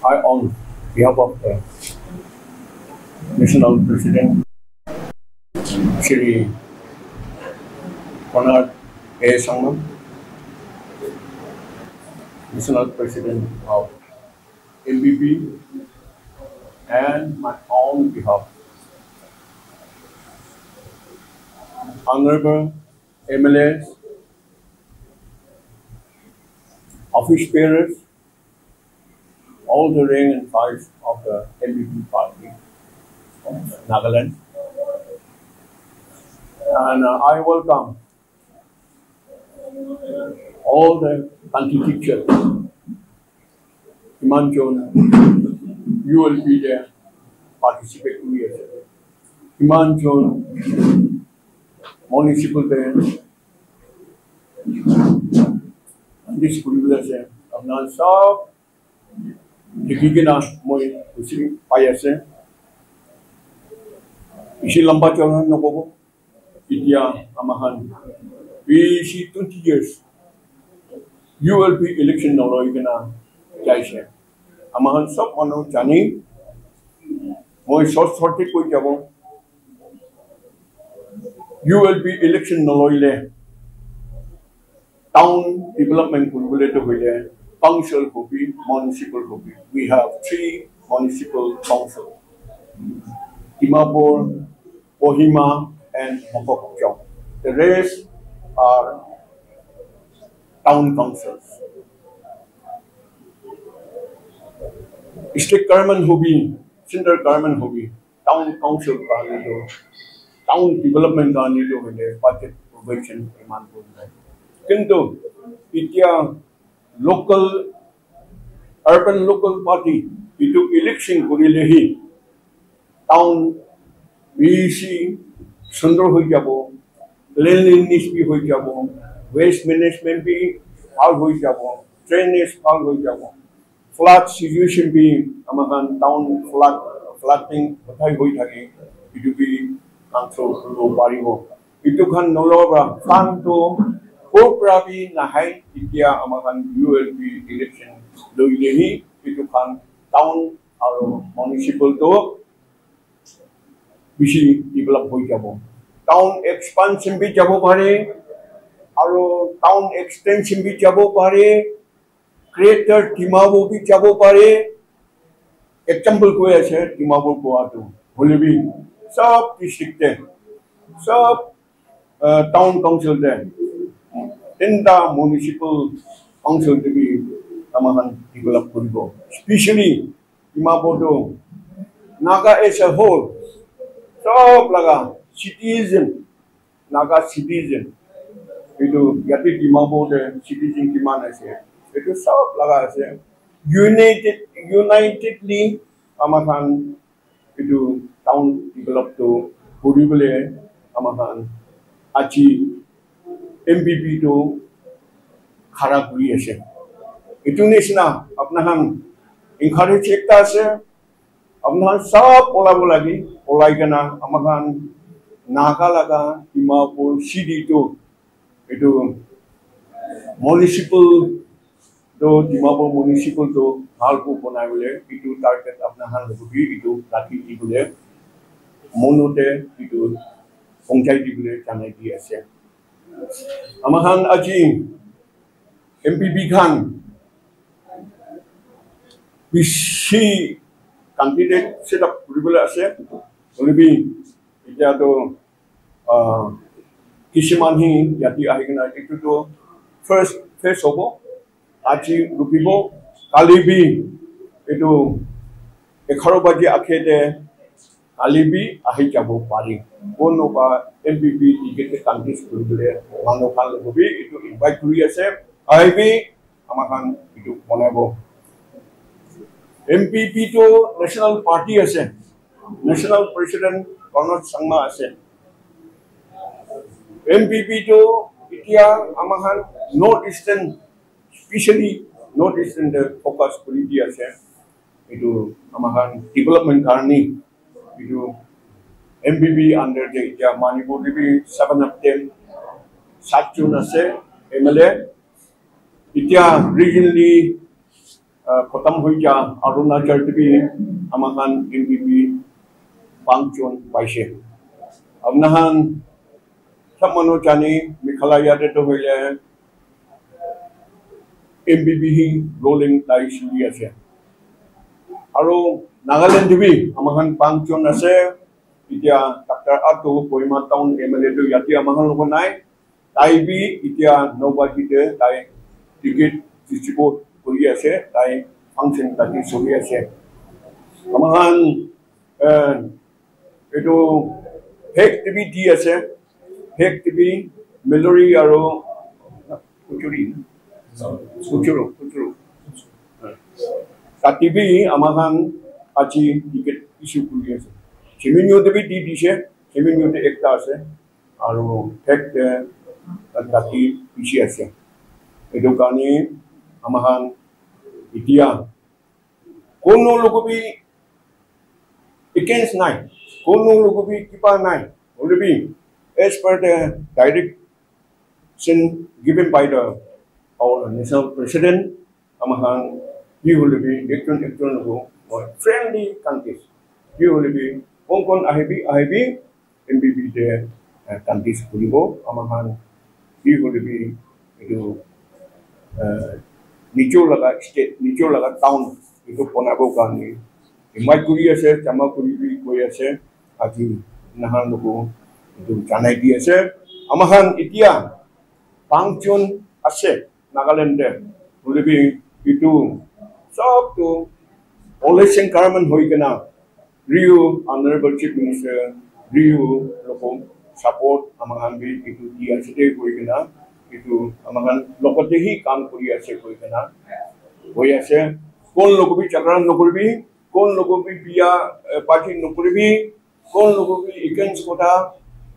I, on behalf of the National President, Shri Konrad A. Sangam, National President of MBP, and my own behalf, Honorable MLAs, office bearers, all the rank and files of the MBP party of Nagaland. And I welcome all the country teachers. Himachal, you will be there, participate to it. Himachal, municipal there. This privilege, Abnan Saab, Dikigina, Moy, Usri, Payase, Ishi Lamba Choran Nobobo, India, Amahan. We see 20 years. You will be election no loigana, Jaisha. Amahan Sab Mano Chani, Moy short sorted with Jabo. You will be election no loile. Town development regulator with a council copy, municipal copy. We have 3 municipal councils: Dimapur, Kohima, and Mokokchong. The rest are town councils. District Government Hobi, Central Government Hobi, Town Council Town Development with a budget provision. Kintu, itya local, urban local party, itu election kurilehi, town, VC, sundar hoi jabo, cleanliness bhi hoi jabo, waste management bhi hal hoi jabo, drainage hal hoi jabo, flood situation bhi, amahan town flooding bathai hoi thake, itu bhi control lo paribo, itu khan nolora, fan to Prabi Nahai, India, Amahan, ULP election, Loilehi, Pitukan, town, or municipal to Bishi develop Hojabo. Town expansion be Jabo Pare, or town extension be Jabo Pare, Greater Timabo be Jabo Pare, example Kuya, Timabo Poatu, Holibi, sub district there, sub town council there. In the municipal council to be Amahan developed Kuribo. Especially Imabodo, Naga as a whole. So Plaga, citizen, Naga citizen. We do Yati Imabo the citizen Kimana say. It is so Plaga say. Unitedly Amahan we do town developed to Kuribule Amahan Achi MBP to Karaguri ase. Itu nisna apna han encourage ekta ase. Apna han sab pola lagi polai kana amahan naga laga Dimapur city to itu municipal to Dimapur municipal to halko bonai bole itu target apna han hobi itu laki di bole monote itu pongchai di bole chanai di ase. Amahan Aji MPP Khan Bishi candidate set up regular ase Olibi Itato Kishimanhi Yati Ahigana itu to first obo Aji Rupibo Kalibi itu Ekharobaji Akhede Alibi Ahijabo Pari. One of MPP ticket countries to the one of Halabi to invite Korea Sep, IB, Amahan to Monabo. MPP to National Party Ascent, National President Konrad Sangma Ascent. MPP to Itia Amahan, Northeastern, especially Northeastern the focus Korea Ascent, to Amahan Development Karni. MBB under the Manipur 7 of them, Satchun Ase, MLA, Itya regionally खत्म हो जा अरुणाचल भी अमहान MPP पांचन पाइसे अब नहान सब मनो जानी मेघालय तो होइले एमपीपी ही रोलिंग टाइस हुई আছে আৰু নাগালেণ্ড भी अमहान पांचन আছে इतिया डॉक्टर आतो कोइमा टाउन एमएलए तो याति अमहान लोग नाय ताई भी इतिया नौबाटीते ताई टिकट डिस्ट्रीब्यूट কৰি আছে তাই ফাংশন তাকি চলি আছে আমাহান এটো ফেক টিভি দি আছে ফেক টিভি মেলোৰি আৰু কুচুৰি তা টিভি আমাহান আজি টিকেট ইস্যু কৰি আছে সেমিনিওতে দি দিছে সেমিনিওতে একটা আছে আৰু ফেক তাকি পিছি আছে এটো কাৰণে আমাহান इतिया कोनो लोग भी against नाय कोनो लोग भी किपा नाय only be as per the direction given by the our national president amahan he will be action logo friendly countries he will be kon ahibi MBB the countries kulibo amahan he will be निचो लगा state निचो लगा town इतो बनाबो कानी माइकुरी আছে চামাকুরি भी কই আছে আজি নাহান লোকো ইটো জানাই দি আছে আমাহান ইতিয়া পাংচন আছে নাগাল্যান্ডে বলিবি ইটো সব তো পলিউশন কারমান হই কেনা রিও অনারেবল চিফ মিনিস্টার রিও লোকো সাপোর্ট আমাহান भी ইটো দি আছে দে হই কেনা itu amakan lokate hi काम kuri ase koi kana hoi ase kon logo bi chakran nokurbi kon logo bi biya party nokurbi kon logo bi against kota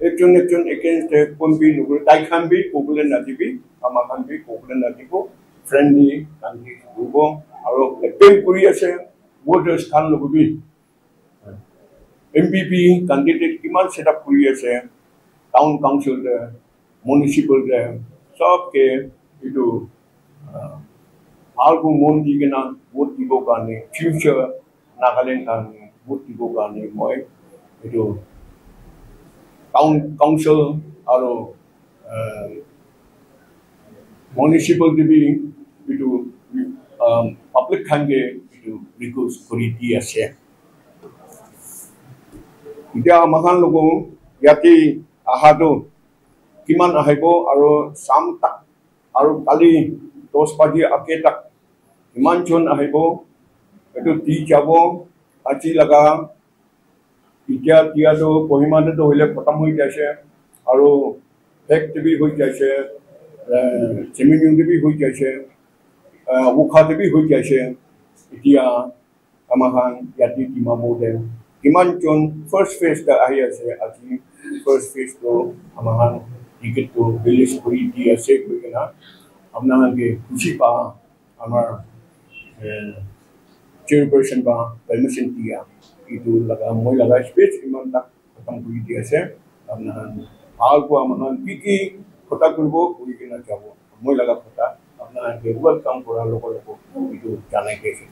ekjon against kon bi nokur tai khan bi popular natibi amakan bi popular natiko friendly country bubo aro appeal kuri ase voters khan logo bi MPP candidate kiman setup kuri ase town council de municipal de सबके इतो आलको मोन दिगना vote दिबो काने future Nagaland काने vote दिबो काने मोय इतो टाउन काउंसिल आरो म्युनिसिपल दिबि इतो पब्लिक खांगे इतो रिक्वेस्ट करि दि आसे इटा महान लोगो याति आहादो किमान আহিব আৰু সাম तक আৰু কালি 10 বাজি আকে तक কিমান জন আহিব এটো দি যাব আজি লাগা ইতিয়া দিয়াটো কহিমাতে হইলে খতম হৈ যাইছে আৰু ফেক টিভি হৈ যাইছে সেমিনিউটি भी হৈ যাইছে উখাতে भी হৈ যাইছে ইতিয়া আমাহান ইয়াতি কিমা মোদে কিমান জন ফার্স্ট ফেজ টা আহি আছে আজি ফার্স্ট ফেজ তো আমাহান टिकट को रिलीज करी दी আছে কইনা আপনাকে খুশি পা আমার চেয়ারপারসন বা পারমিশন দিয়া ইটো লাগা মই লাগা স্পেস ইমান তা খতম করি দি আছে আপনার আর কো আমার কি কথা করব কইনা যাব মই লাগা কথা আপনাকে ওয়েলকাম করা লোক ইটো জানাই দিয়েছে।